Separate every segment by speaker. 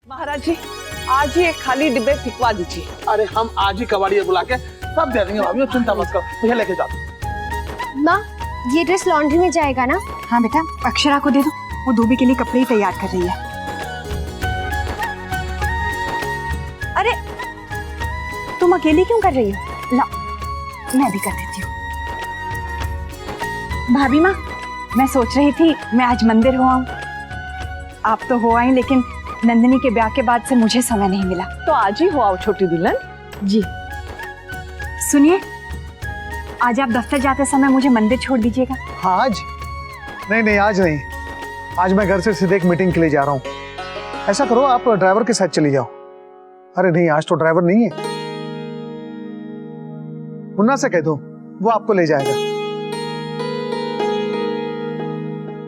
Speaker 1: महाराज जी, आज ही एक खाली डिब्बे फिकवा दीजिए।
Speaker 2: अरे हम आज ही कबाड़िया बुला के सब दे देंगे भाभी, चिंता मत करो, मुझे लेके जाओ।
Speaker 3: माँ, ये ड्रेस लॉन्ड्री में जाएगा ना?
Speaker 4: हाँ बेटा, अक्षरा को दे दो, वो धोबी के लिए कपड़े ही तैयार कर रही है। अरे तुम अकेली क्यों कर रही हो? ला, मैं भी कर देती हूँ। भाभी माँ, मैं सोच रही थी मैं आज मंदिर हो आऊं। आप तो हो आई, लेकिन नंदिनी के ब्याह के बाद से मुझे समय नहीं मिला।
Speaker 1: तो आज ही हो आओ छोटी दुल्हन।
Speaker 4: जी सुनिए, आज आप दफ्तर जाते समय मुझे मंदिर छोड़ दीजिएगा।
Speaker 5: हाँ आज? नहीं आज नहीं, आज मैं घर से सीधे एक मीटिंग के लिए जा रहा हूँ। ऐसा करो, आप ड्राइवर के साथ चली जाओ। अरे नहीं, आज तो ड्राइवर नहीं है। मुन्ना से कह दो, वो आपको ले जाएगा।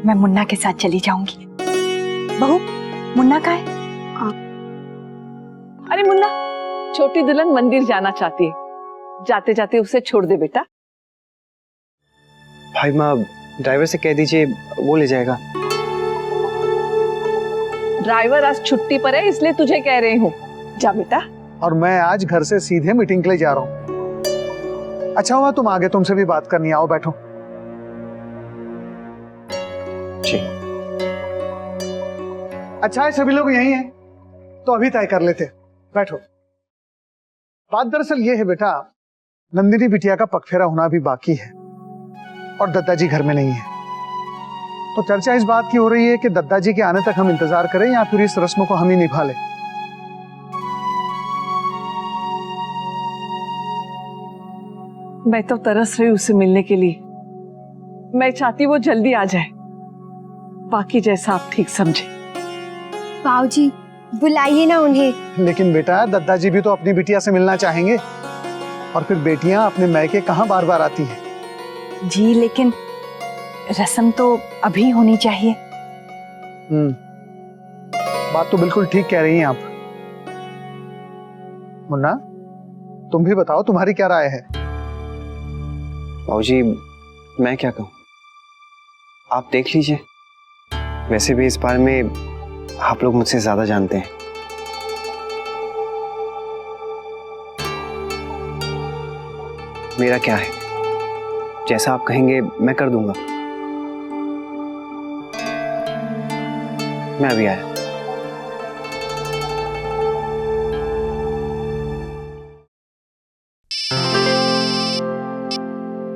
Speaker 4: मैं मुन्ना के साथ चली जाऊंगी। बहू, मुन्ना कहाँ है?
Speaker 1: अरे मुन्ना, छोटी दुल्हन मंदिर जाना चाहती है, जाते जाते उसे छोड़ दे बेटा।
Speaker 6: भाई माँ, ड्राइवर से कह दीजिए, वो ले जाएगा।
Speaker 1: ड्राइवर आज छुट्टी पर है, इसलिए तुझे कह रही हूँ, जा बेटा।
Speaker 5: और मैं आज घर से सीधे मीटिंग के लिए जा रहा हूँ। अच्छा हुआ तुम आगे, तुमसे भी बात करनी। आओ बैठो।
Speaker 6: जी।
Speaker 5: अच्छा है सभी लोग यही हैं, तो अभी तय कर लेते। बैठो। बात दरअसल ये है बेटा, नंदिनी बिटिया का पगफेरा होना भी बाकी है और दद्दाजी घर में नहीं है। तो चर्चा इस बात की हो रही है कि दद्दाजी के आने तक हम इंतजार करें या फिर इस रस्म को हम ही निभा लें।
Speaker 1: मैं तो तरस रही उसे मिलने के लिए। मैं चाहती वो जल्दी आ जाए, बाकी जैसा आप ठीक समझे।
Speaker 3: बाबूजी, बुलाइए ना उन्हें।
Speaker 5: लेकिन बेटा, दद्दाजी भी तो अपनी बिटिया से मिलना चाहेंगे, और फिर बेटियां अपने मैके कहां बार बार आती हैं।
Speaker 4: जी, लेकिन रस्म तो अभी होनी चाहिए।
Speaker 5: बात तो बिल्कुल ठीक कह रही हैं आप। मुन्ना, तुम भी बताओ, तुम्हारी क्या राय है?
Speaker 6: बाबूजी, मैं क्या कहूँ, आप देख लीजिए। वैसे भी इस बारे में आप लोग मुझसे ज्यादा जानते हैं। मेरा क्या है, जैसा आप कहेंगे मैं कर दूंगा। मैं अभी आया।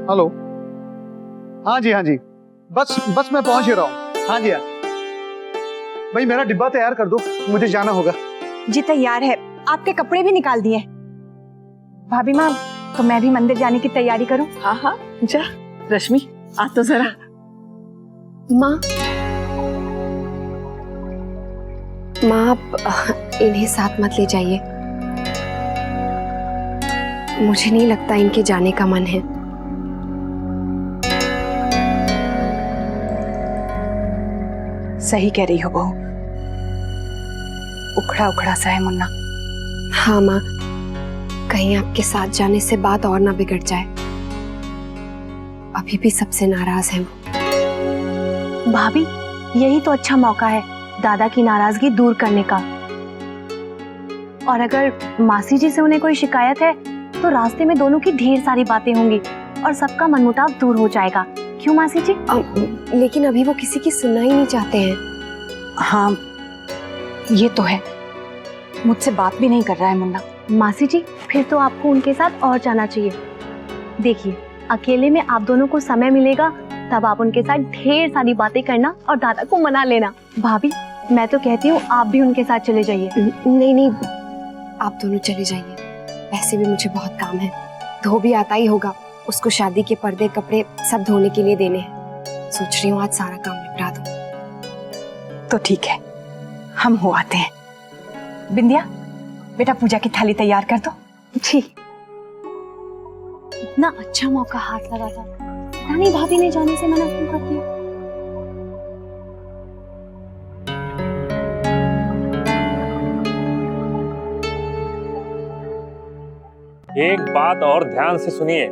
Speaker 5: हेलो। हाँ जी, बस मैं पहुंच ही रहा हूँ। हाँ जी, हाँ भाई, मेरा डिब्बा तैयार कर दो, मुझे जाना होगा।
Speaker 4: जी तैयार है, आपके कपड़े भी निकाल दिए। भाभी माँ, तो मैं भी मंदिर जाने की तैयारी करूं?
Speaker 1: हाँ हाँ, जा। रश्मि, आ तो जरा।
Speaker 3: माँ, आप इन्हें साथ मत ले जाइए। मुझे नहीं लगता इनके जाने का मन है।
Speaker 4: सही कह रही हो बहू, उखड़ा उखड़ा सा है मुन्ना।
Speaker 3: हाँ माँ, कहीं आपके साथ जाने से बात और ना बिगड़ जाए। अभी भी सबसे नाराज है वो।
Speaker 7: भाभी, यही तो अच्छा मौका है दादा की नाराजगी दूर करने का। और अगर मासी जी से उन्हें कोई शिकायत है तो रास्ते में दोनों की ढेर सारी बातें होंगी और सबका मनमुटाव दूर हो जाएगा। क्यों मासी जी?
Speaker 3: लेकिन अभी वो किसी की सुनना ही नहीं चाहते हैं।
Speaker 4: हाँ, ये तो है, मुझसे बात भी नहीं कर रहा है मुन्ना।
Speaker 7: मासी जी, फिर तो आपको उनके साथ और जाना चाहिए। देखिए, अकेले में आप दोनों को समय मिलेगा तब आप उनके साथ ढेर सारी बातें करना और दादा को मना लेना। भाभी, मैं तो कहती हूँ आप भी उनके साथ चले जाइए।
Speaker 3: नहीं, आप दोनों चले जाइए। वैसे भी मुझे बहुत काम है। धोबी आता ही होगा, उसको शादी के पर्दे कपड़े सब धोने के लिए देने हैं। सोच रही हूँ आज सारा काम निपटा दूँ।
Speaker 4: तो ठीक है, हम हो आते हैं। बिंदिया, बेटा पूजा की थाली तैयार कर दो।
Speaker 7: जी। इतना अच्छा मौका हाथ लगा था, पता नहीं भाभी ने जाने से मना क्यों कर दिया।
Speaker 8: एक बात और ध्यान से सुनिए,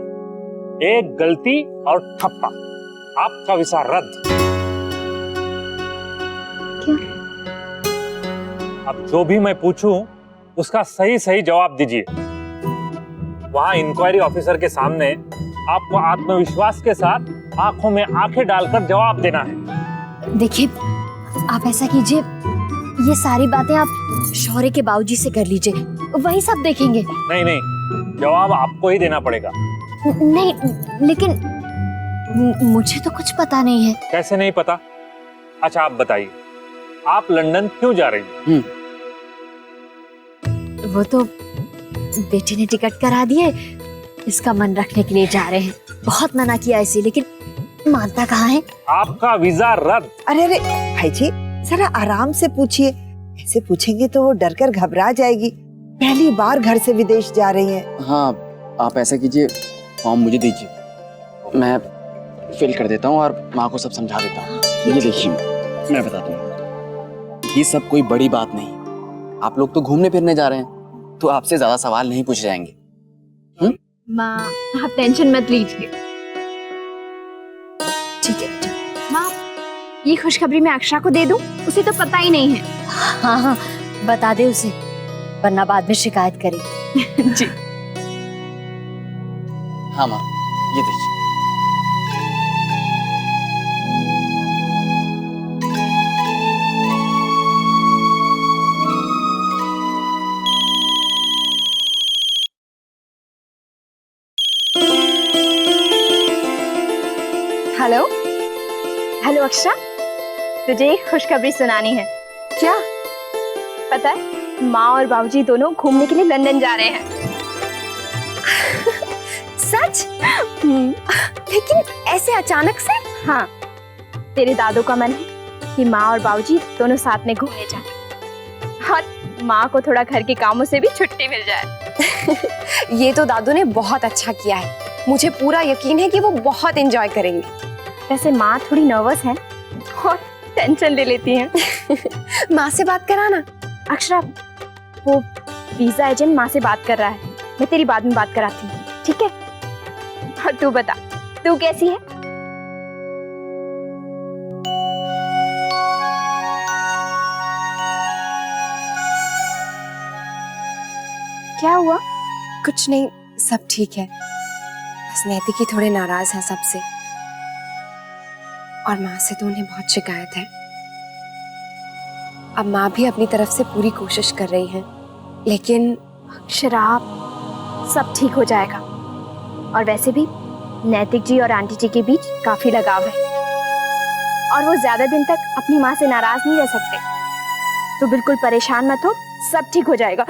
Speaker 8: एक गलती और ठप्पा, आपका वीसा रद्द।
Speaker 7: क्या?
Speaker 8: अब जो भी मैं पूछूं उसका सही सही जवाब दीजिए। वहां इंक्वायरी ऑफिसर के सामने आपको आत्मविश्वास के साथ आंखों में आंखें डालकर जवाब देना है।
Speaker 9: देखिए, आप ऐसा कीजिए, ये सारी बातें आप शौर्य के बाबूजी से कर लीजिए, वही सब देखेंगे।
Speaker 8: नहीं नहीं, जवाब आपको ही देना पड़ेगा।
Speaker 9: नहीं, लेकिन मुझे तो कुछ पता नहीं है।
Speaker 8: कैसे नहीं पता? अच्छा आप बताइए, आप लंदन क्यों जा रही हैं?
Speaker 9: वो तो बेटी ने टिकट करा दिए, इसका मन रखने के लिए जा रहे हैं। बहुत मना किया इसे, लेकिन मानता कहाँ है।
Speaker 8: आपका वीजा रद्द।
Speaker 10: अरे अरे भाई जी, जरा आराम से पूछिए। ऐसे पूछेंगे तो वो डर कर घबरा जाएगी। पहली बार घर से विदेश जा रही है।
Speaker 11: हाँ, आप ऐसा कीजिए, फॉर्म मुझे दीजिए, मैं फिल कर देता हूँ और माँ को सब समझा देता हूँ। ये देखिए, मैं बताता हूँ, ये सब कोई बड़ी बात नहीं। आप लोग तो घूमने फिरने जा रहे हैं, तो आपसे ज्यादा सवाल नहीं पूछे जाएंगे।
Speaker 3: माँ, आप टेंशन मत लीजिए। ठीक है बेटा। माँ, ये खुशखबरी मैं अक्षरा को दे दूं? उसे तो पता ही नहीं है।
Speaker 9: हाँ हाँ, बता दे उसे, वरना बाद में शिकायत करेगी।
Speaker 3: जी।
Speaker 11: हाँ माँ, ये देखिए।
Speaker 3: हेलो हेलो अक्षरा, तुझे एक खुशखबरी सुनानी है। क्या? पता है, माँ और बाबूजी दोनों घूमने के लिए लंदन जा रहे हैं।
Speaker 9: सच? लेकिन ऐसे अचानक से?
Speaker 3: हाँ, तेरे दादू का मन है कि माँ और बाबूजी दोनों साथ में घूमने जाए और माँ को थोड़ा घर के कामों से भी छुट्टी मिल जाए। ये तो दादू ने बहुत अच्छा किया है। मुझे पूरा यकीन है कि वो बहुत एंजॉय करेंगे। वैसे माँ थोड़ी नर्वस है और टेंशन ले लेती हैं। माँ से बात कराना। अक्षरा, वो वीजा एजेंट माँ से बात कर रहा है, मैं तेरी बाद में बात कराती हूँ, ठीक है? और तू बता, तू कैसी है? क्या हुआ?
Speaker 12: कुछ नहीं, सब ठीक है। बस नैतिक ही थोड़े नाराज है सबसे, और माँ से तो उन्हें बहुत शिकायत है। अब माँ भी अपनी तरफ से पूरी कोशिश कर रही है, लेकिन
Speaker 3: शराब, सब ठीक हो जाएगा। और वैसे भी नैतिक जी और आंटी जी के बीच काफी लगाव है और वो ज्यादा दिन तक अपनी माँ से नाराज नहीं रह सकते। तो बिल्कुल परेशान मत हो, सब ठीक हो जाएगा।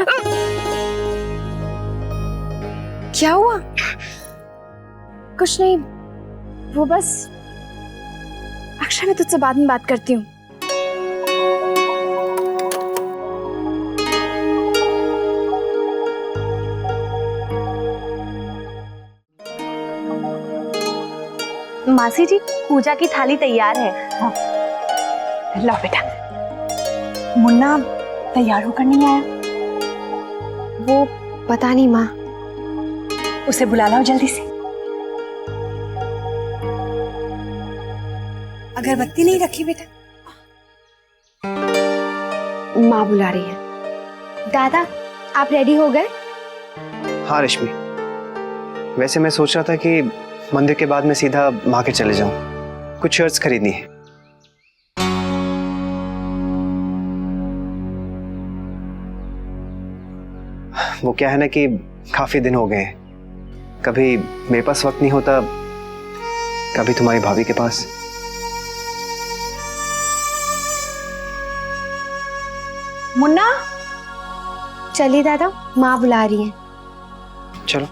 Speaker 12: क्या हुआ?
Speaker 3: कुछ नहीं, वो बस अक्षय, मैं तुझसे बाद में बात करती हूँ।
Speaker 7: मासी जी, पूजा की थाली तैयार है।
Speaker 4: हाँ। लो बेटा। मुन्ना तैयार होकर नहीं आया?
Speaker 12: वो पता नहीं माँ।
Speaker 4: उसे बुला लाओ जल्दी से।
Speaker 10: अगरबत्ती नहीं रखी बेटा?
Speaker 12: माँ बुला रही है।
Speaker 3: दादा, आप रेडी हो गए?
Speaker 6: हाँ रश्मि, वैसे मैं सोच रहा था कि मंदिर के बाद मैं सीधा मार्केट चले जाऊं, कुछ शर्ट्स खरीदनी है। वो क्या है ना कि काफी दिन हो गए हैं, कभी मेरे पास वक्त नहीं होता, कभी तुम्हारी भाभी के पास।
Speaker 4: मुन्ना,
Speaker 12: चलिए दादा, माँ बुला रही है।
Speaker 6: चलो।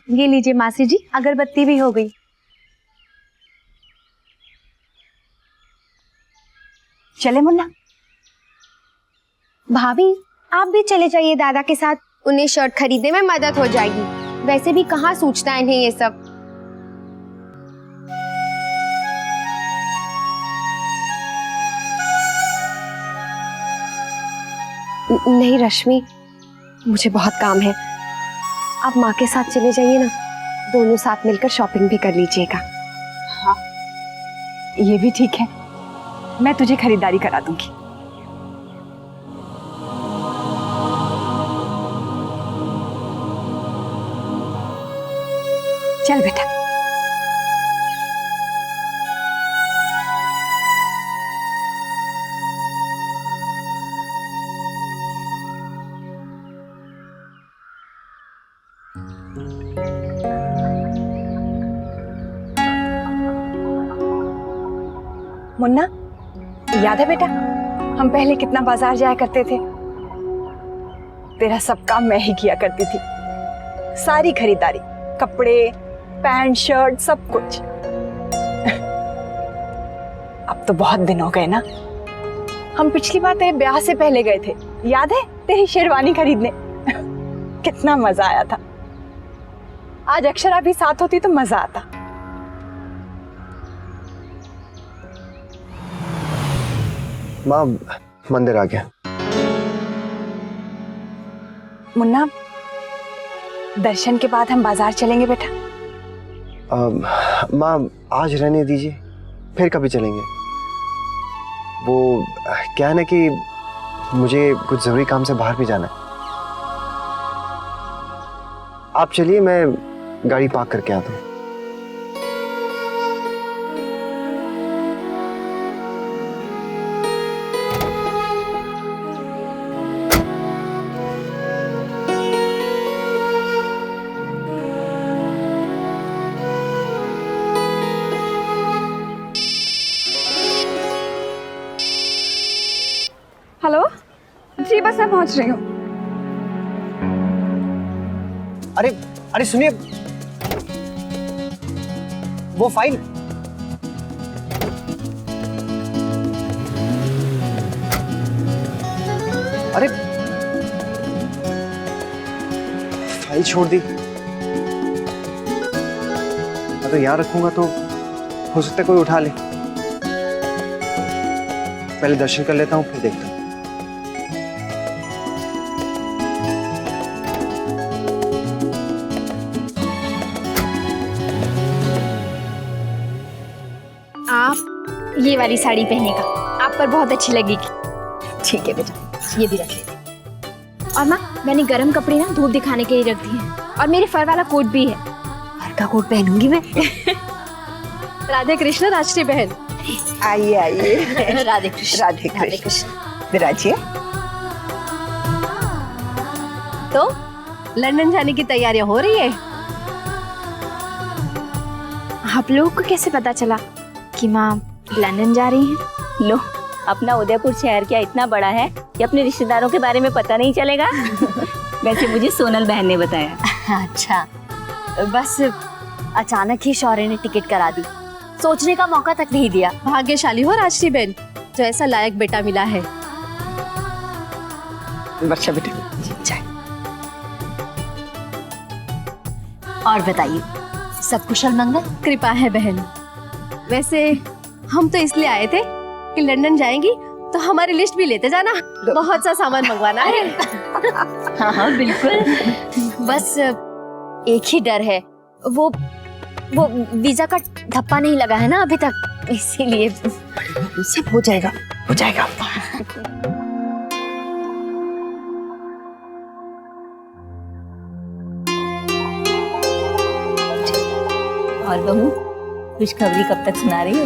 Speaker 7: ये लीजिए मासी जी, अगरबत्ती भी हो गई।
Speaker 4: चले मुन्ना?
Speaker 3: भाभी, आप भी चले जाइए दादा के साथ, उन्हें शर्ट खरीदने में मदद हो जाएगी। वैसे भी कहाँ सूझता है इन्हें ये सब।
Speaker 12: नहीं रश्मि,
Speaker 3: मुझे बहुत काम है। आप माँ के साथ चले जाइए ना, दोनों साथ मिलकर शॉपिंग भी कर लीजिएगा।
Speaker 4: हाँ, ये भी ठीक है, मैं तुझे खरीदारी करा दूंगी। चल बेटा। मुन्ना, याद है बेटा हम पहले कितना बाजार जाया करते थे? तेरा सब काम मैं ही किया करती थी, सारी खरीदारी, कपड़े, पैंट, शर्ट, सब कुछ। अब तो बहुत दिन हो गए ना। हम पिछली बार तेरे ब्याह से पहले गए थे, याद है, तेरी शेरवानी खरीदने। कितना मजा आया था। आज अक्षरा भी साथ होती तो मजा आता।
Speaker 6: माँ, मंदिर आ गया।
Speaker 4: मुन्ना, दर्शन के बाद हम बाजार चलेंगे बेटा।
Speaker 6: माँ, आज रहने दीजिए, फिर कभी चलेंगे। वो क्या है ना कि मुझे कुछ जरूरी काम से बाहर भी जाना है। आप चलिए, मैं गाड़ी पार्क करके आता हूँ।
Speaker 4: हेलो जी, बस मैं पहुंच रही हूँ।
Speaker 6: अरे अरे सुनिए, वो फाइल। अरे फाइल छोड़ दी। मैं तो यहाँ रखूंगा तो हो सकता है कोई उठा ले। पहले दर्शन कर लेता हूँ, फिर देखता हूँ।
Speaker 9: आप ये वाली साड़ी पहनेगा, आप पर बहुत अच्छी लगेगी। ठीक है बेटा, ये भी रख लेते। और माँ, मैंने गरम कपड़े ना धूप दिखाने के लिए रख दिए हैं, और मेरे फर वाला कोट भी है। फर का कोट पहनूंगी मैं।
Speaker 12: राधे कृष्ण राष्ट्रीय बहन।
Speaker 10: आइए आइए।
Speaker 9: राधे कृष्ण।
Speaker 10: राधे कृष्ण। विराजिए।
Speaker 12: तो लंदन जाने की तैयारियां हो रही है?
Speaker 9: आप लोगों को कैसे पता चला कि माँ लंदन जा रही हैं?
Speaker 7: लो, अपना उदयपुर शहर क्या इतना बड़ा है कि अपने रिश्तेदारों के बारे में पता नहीं चलेगा। वैसे मुझे सोनल बहन ने बताया।
Speaker 9: अच्छा, बस अचानक ही शौर्य ने टिकट करा दी, सोचने का मौका तक नहीं दिया।
Speaker 12: भाग्यशाली हो राष्ट्रीय बहन, जो ऐसा लायक बेटा मिला है।
Speaker 10: वर्षा बेटा, चाय।
Speaker 9: और बताइए, सब कुशल मंगल?
Speaker 12: कृपा है बहन। वैसे हम तो इसलिए आए थे कि लंदन जाएंगी तो हमारी लिस्ट भी लेते जाना, बहुत सा सामान मंगवाना है।
Speaker 9: हाँ हाँ बिल्कुल। बस एक ही डर है, वो वीजा का धप्पा नहीं लगा है ना अभी तक, इसीलिए।
Speaker 10: सब हो जाएगा, हो जाएगा।
Speaker 7: और बहू, खुशखबरी कब तक सुना रही हो?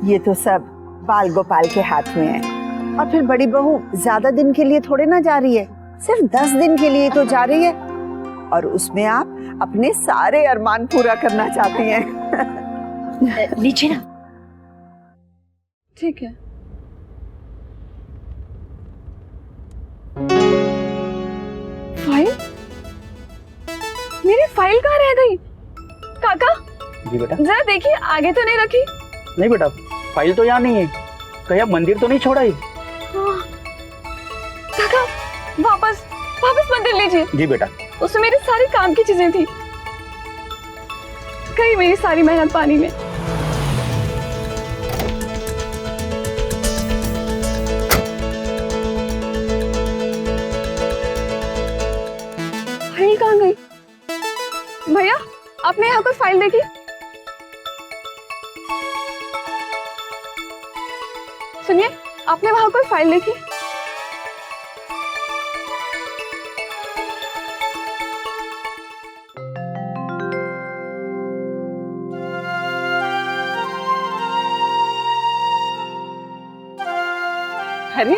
Speaker 10: ये तो सब बाल गोपाल के हाथ में है। और फिर बड़ी बहू ज्यादा दिन के लिए थोड़े ना जा रही है, सिर्फ 10 दिन के लिए तो जा रही है, और उसमें आप अपने सारे अरमान पूरा करना चाहती हैं।
Speaker 9: लीजिए ना।
Speaker 1: ठीक है। फाइल? मेरी फाइल कहाँ रह गई? काका
Speaker 13: जी बेटा।
Speaker 1: जरा देखिए, आगे तो नहीं रखी?
Speaker 13: नहीं बेटा, फाइल तो यहाँ नहीं है। कहीं आप मंदिर तो नहीं छोड़ा है?
Speaker 1: काका वापस मंदिर लीजिए।
Speaker 13: जी बेटा।
Speaker 1: उसमें मेरी सारी काम की चीजें थी, कहीं मेरी सारी मेहनत पानी में।
Speaker 3: फाइल कहाँ गई? भैया, आपने यहाँ कोई फाइल देखी? सुनिए, आपने वहाँ कोई फाइल देखी?
Speaker 1: अरे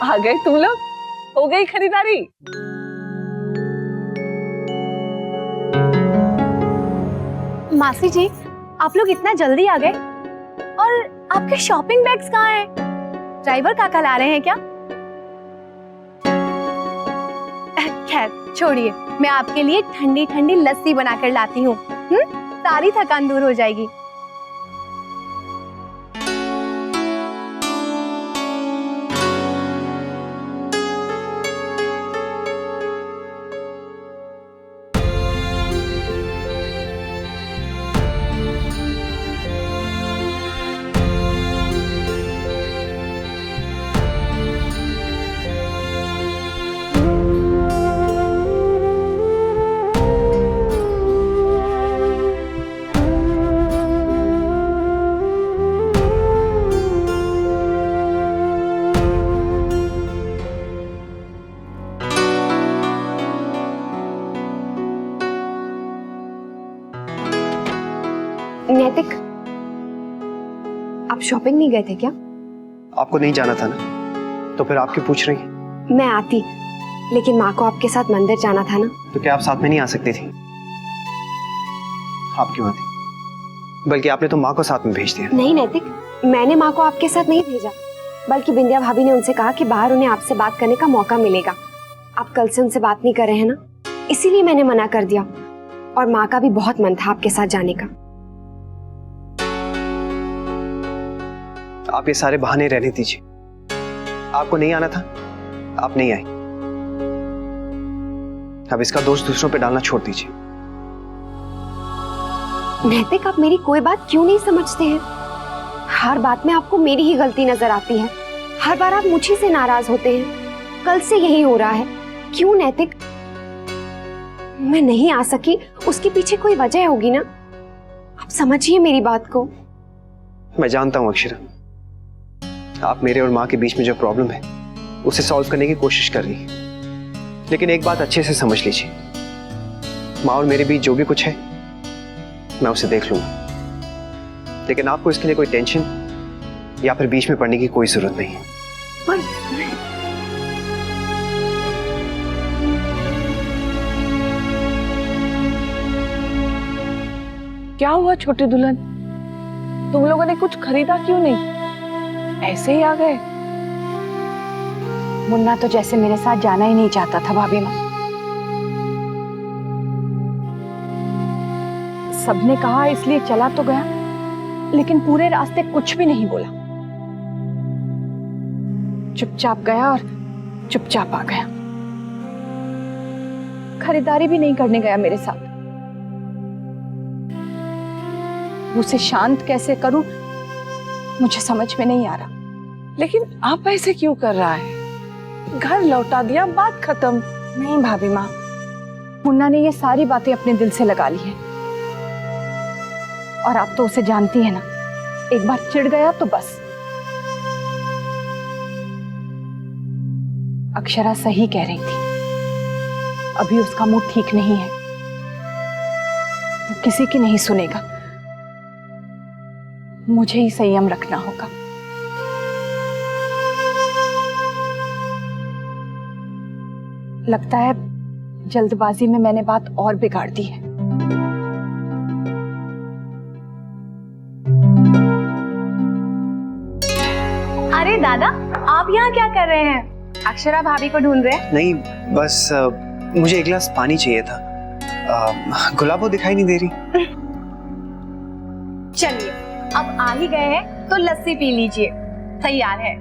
Speaker 1: आ गए तुम लोग, हो गई खरीदारी?
Speaker 7: मासी जी, आप लोग इतना जल्दी आ गए, और आपके शॉपिंग बैग्स कहाँ हैं? ड्राइवर काका ला रहे हैं क्या? खैर छोड़िए, मैं आपके लिए ठंडी ठंडी लस्सी बनाकर लाती हूँ। सारी थकान दूर हो जाएगी।
Speaker 3: नैतिक, आप शॉपिंग नहीं गए थे क्या?
Speaker 6: आपको नहीं जाना था ना, तो फिर आप क्यों पूछ रही हैं?
Speaker 3: मैं आती, लेकिन माँ को आपके साथ मंदिर जाना था ना।
Speaker 6: तो क्या आप साथ में नहीं आ सकती थी? आप क्यों आती? बल्कि आपने तो माँ को साथ में भेज दिया।
Speaker 3: नहीं नैतिक, मैंने माँ को आपके साथ नहीं भेजा, बल्कि बिंदिया भाभी ने उनसे कहा कि बाहर उन्हें आपसे बात करने का मौका मिलेगा। आप कल से उनसे बात नहीं कर रहे हैं ना, इसीलिए मैंने मना कर दिया। और माँ का भी बहुत मन था आपके साथ जाने का।
Speaker 6: आप ये सारे बहाने रहने दीजिए। आपको नहीं आना था, आप नहीं आए। अब इसका दोष दूसरों पे डालना छोड़ दीजिए।
Speaker 3: नैतिक, आप मेरी कोई बात क्यों नहीं समझते हैं? हर बात में आपको मेरी ही गलती नजर आती है। हर बार आप मुझे से नाराज होते हैं। कल से यही हो रहा है। क्यों नैतिक? मैं नहीं आ सकी, उसके पीछे कोई वजह होगी ना। आप समझिए मेरी बात को।
Speaker 6: मैं जानता हूं अक्षरा, आप मेरे और माँ के बीच में जो प्रॉब्लम है उसे सॉल्व करने की कोशिश कर रही हैं। लेकिन एक बात अच्छे से समझ लीजिए, माँ और मेरे बीच जो भी कुछ है मैं उसे देख लूंगा। लेकिन आपको इसके लिए कोई टेंशन या फिर बीच में पड़ने की कोई जरूरत नहीं है।
Speaker 3: पर
Speaker 1: क्या हुआ छोटी दुल्हन, तुम लोगों ने कुछ खरीदा क्यों नहीं? ऐसे ही आ गए?
Speaker 4: मुन्ना तो जैसे मेरे साथ जाना ही नहीं चाहता था भाभी माँ। सबने कहा इसलिए चला तो गया, लेकिन पूरे रास्ते कुछ भी नहीं बोला। चुपचाप गया और चुपचाप आ गया। खरीदारी भी नहीं करने गया मेरे साथ। उसे शांत कैसे करूं मुझे समझ में नहीं आ रहा।
Speaker 1: लेकिन आप ऐसे क्यों कर रहा है? घर लौटा दिया, बात खत्म।
Speaker 4: नहीं भाभी माँ, मुन्ना ने ये सारी बातें अपने दिल से लगा ली है। और आप तो उसे जानती है ना, एक बार चिढ़ गया तो बस। अक्षरा सही कह रही थी, अभी उसका मूड ठीक नहीं है। वो किसी की नहीं सुनेगा, मुझे ही संयम रखना होगा। लगता है जल्दबाजी में मैंने बात और बिगाड़ दी है।
Speaker 7: अरे दादा, आप यहाँ क्या कर रहे हैं? अक्षरा भाभी को ढूंढ रहे हैं?
Speaker 6: नहीं, बस मुझे एक गिलास पानी चाहिए था। गुलाबो दिखाई नहीं दे रही।
Speaker 7: चलिए, अब आ ही गए हैं तो लस्सी पी लीजिए, तैयार है।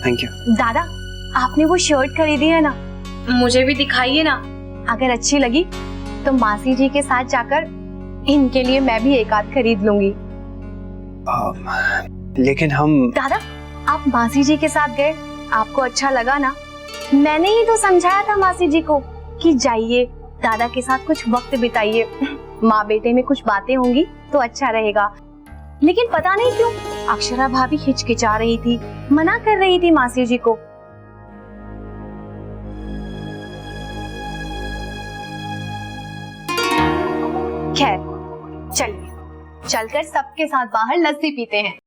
Speaker 6: Thank you.
Speaker 7: दादा, आपने वो शर्ट खरीदी है ना, मुझे भी दिखाइए ना। अगर अच्छी लगी तो मासी जी के साथ जाकर इनके लिए मैं भी एक आध खरीद लूंगी।
Speaker 6: लेकिन हम...
Speaker 7: दादा, आप मासी जी के साथ गए, आपको अच्छा लगा ना, मैंने ही तो समझाया था मासी जी को कि जाइए दादा के साथ कुछ वक्त बिताइए, माँ बेटे में कुछ बातें होंगी तो अच्छा रहेगा। लेकिन पता नहीं क्यों अक्षरा भाभी हिचकिचा रही थी, मना कर रही थी मासी जी को। खैर चलिए, चलकर सबके साथ बाहर लस्सी पीते हैं।